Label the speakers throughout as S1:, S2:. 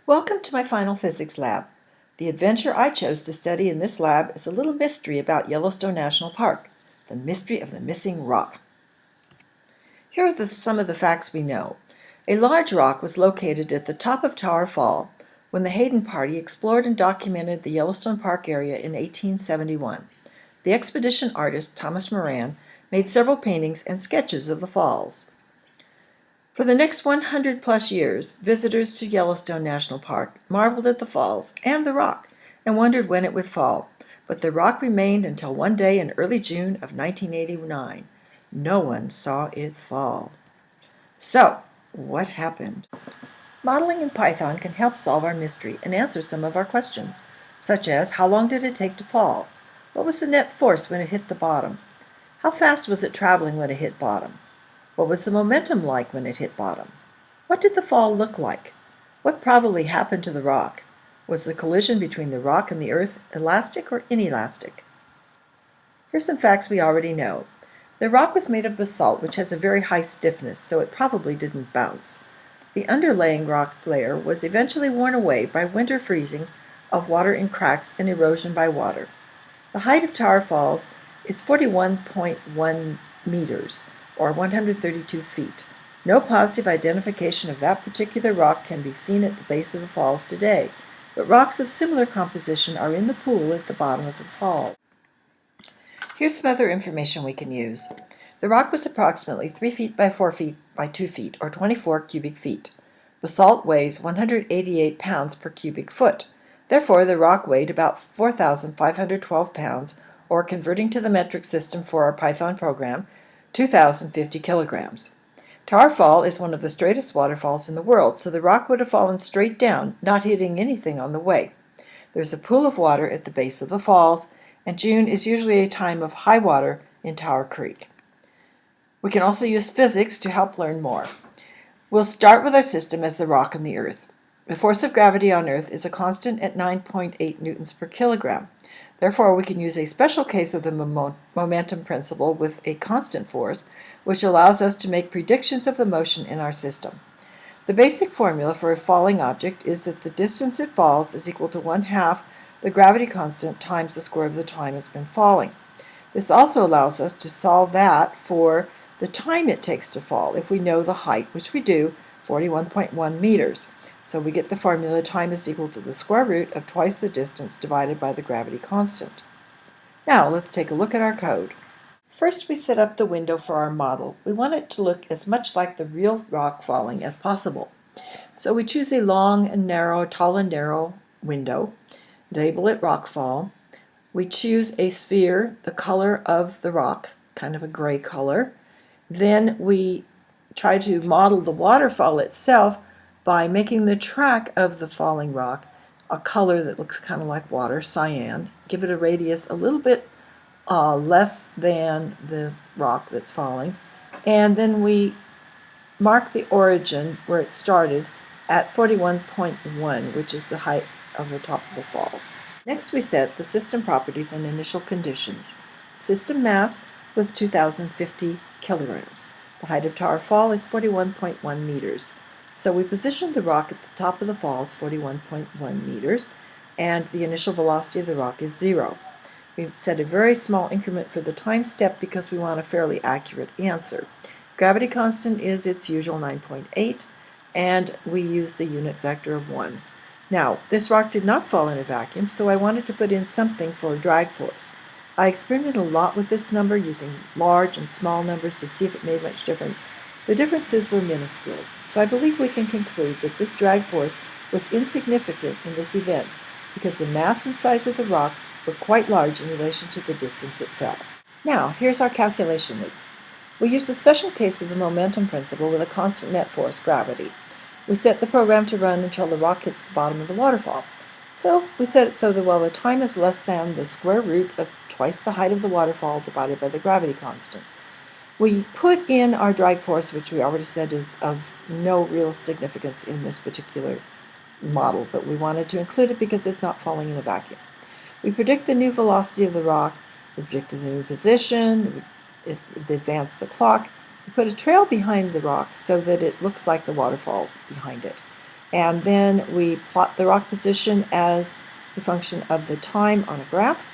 S1: Welcome to my final physics lab. The adventure I chose to study in this lab is a little mystery about Yellowstone National Park, the mystery of the missing rock. Here are some of the facts we know. A large rock was located at the top of Tower Fall when the Hayden Party explored and documented the Yellowstone Park area in 1871. The expedition artist Thomas Moran made several paintings and sketches of the falls. For the next 100-plus years, visitors to Yellowstone National Park marveled at the falls and the rock and wondered when it would fall. But the rock remained until one day in early June of 1989. No one saw it fall. So, what happened? Modeling in Python can help solve our mystery and answer some of our questions, such as how long did it take to fall? What was the net force when it hit the bottom? How fast was it traveling when it hit bottom? What was the momentum like when it hit bottom? What did the fall look like? What probably happened to the rock? Was the collision between the rock and the earth elastic or inelastic? Here's some facts we already know. The rock was made of basalt, which has a very high stiffness, so it probably didn't bounce. The underlying rock layer was eventually worn away by winter freezing of water in cracks and erosion by water. The height of Tower Falls is 41.1 meters, or 132 feet. No positive identification of that particular rock can be seen at the base of the falls today, but rocks of similar composition are in the pool at the bottom of the fall. Here's some other information we can use. The rock was approximately 3 feet by 4 feet by 2 feet, or 24 cubic feet. Basalt weighs 188 pounds per cubic foot. Therefore, the rock weighed about 4,512 pounds, or converting to the metric system for our Python program, 2,050 kilograms. Tower Fall is one of the straightest waterfalls in the world, so the rock would have fallen straight down, not hitting anything on the way. There's a pool of water at the base of the falls, and June is usually a time of high water in Tower Creek. We can also use physics to help learn more. We'll start with our system as the rock and the earth. The force of gravity on Earth is a constant at 9.8 newtons per kilogram. Therefore, we can use a special case of the momentum principle with a constant force, which allows us to make predictions of the motion in our system. The basic formula for a falling object is that the distance it falls is equal to 1/2 the gravity constant times the square of the time it's been falling. This also allows us to solve that for the time it takes to fall if we know the height, which we do, 41.1 meters. So we get the formula time is equal to the square root of twice the distance divided by the gravity constant. Now let's take a look at our code. First, we set up the window for our model. We want it to look as much like the real rock falling as possible. So we choose a long and narrow, tall and narrow window, label it rock fall. We choose a sphere, the color of the rock, kind of a gray color. Then we try to model the waterfall itself by making the track of the falling rock a color that looks kind of like water, cyan. Give it a radius a little bit less than the rock that's falling. And then we mark the origin where it started at 41.1, which is the height of the top of the falls. Next, we set the system properties and initial conditions. System mass was 2,050 kilograms. The height of Tower Fall is 41.1 meters. So we positioned the rock at the top of the falls, 41.1 meters, and the initial velocity of the rock is 0. We set a very small increment for the time step because we want a fairly accurate answer. Gravity constant is its usual 9.8, and we use the unit vector of 1. Now, this rock did not fall in a vacuum, so I wanted to put in something for drag force. I experimented a lot with this number using large and small numbers to see if it made much difference. The differences were minuscule, so I believe we can conclude that this drag force was insignificant in this event because the mass and size of the rock were quite large in relation to the distance it fell. Now, here's our calculation loop. We used a special case of the momentum principle with a constant net force, gravity. We set the program to run until the rock hits the bottom of the waterfall. So we set it so that while the time is less than the square root of twice the height of the waterfall divided by the gravity constant. We put in our drag force, which we already said is of no real significance in this particular model, but we wanted to include it because it's not falling in a vacuum. We predict the new velocity of the rock, we predict the new position, we advance the clock, we put a trail behind the rock so that it looks like the waterfall behind it. And then we plot the rock position as a function of the time on a graph.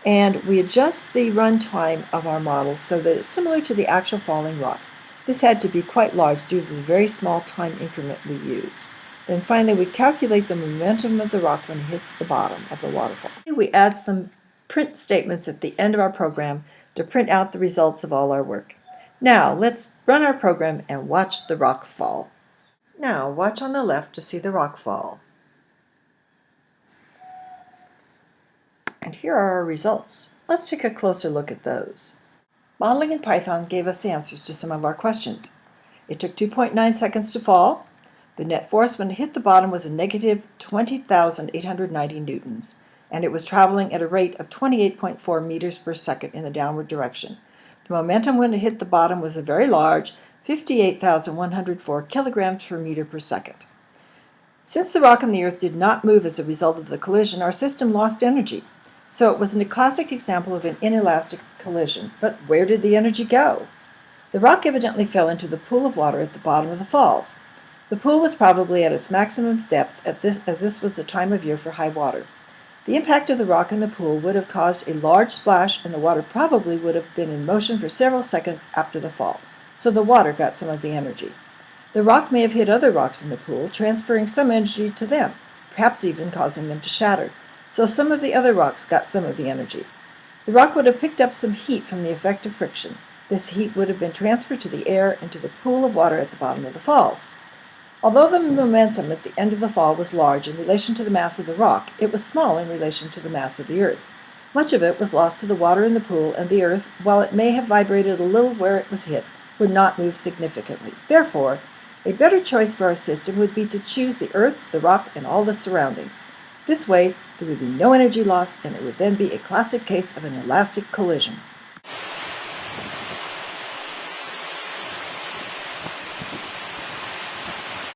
S1: And we adjust the runtime of our model so that it's similar to the actual falling rock. This had to be quite large due to the very small time increment we used. Then finally we calculate the momentum of the rock when it hits the bottom of the waterfall. We add some print statements at the end of our program to print out the results of all our work. Now let's run our program and watch the rock fall. Now watch on the left to see the rock fall. And here are our results. Let's take a closer look at those. Modeling in Python gave us the answers to some of our questions. It took 2.9 seconds to fall. The net force when it hit the bottom was a negative 20,890 newtons, and it was traveling at a rate of 28.4 meters per second in the downward direction. The momentum when it hit the bottom was a very large 58,104 kilograms per meter per second. Since the rock and the Earth did not move as a result of the collision, our system lost energy. So it was a classic example of an inelastic collision. But where did the energy go? The rock evidently fell into the pool of water at the bottom of the falls. The pool was probably at its maximum depth as this was the time of year for high water. The impact of the rock in the pool would have caused a large splash, and the water probably would have been in motion for several seconds after the fall. So the water got some of the energy. The rock may have hit other rocks in the pool, transferring some energy to them, perhaps even causing them to shatter. So some of the other rocks got some of the energy. The rock would have picked up some heat from the effect of friction. This heat would have been transferred to the air and to the pool of water at the bottom of the falls. Although the momentum at the end of the fall was large in relation to the mass of the rock, it was small in relation to the mass of the Earth. Much of it was lost to the water in the pool, and the Earth, while it may have vibrated a little where it was hit, would not move significantly. Therefore, a better choice for our system would be to choose the Earth, the rock, and all the surroundings. This way, there would be no energy loss, and it would then be a classic case of an elastic collision.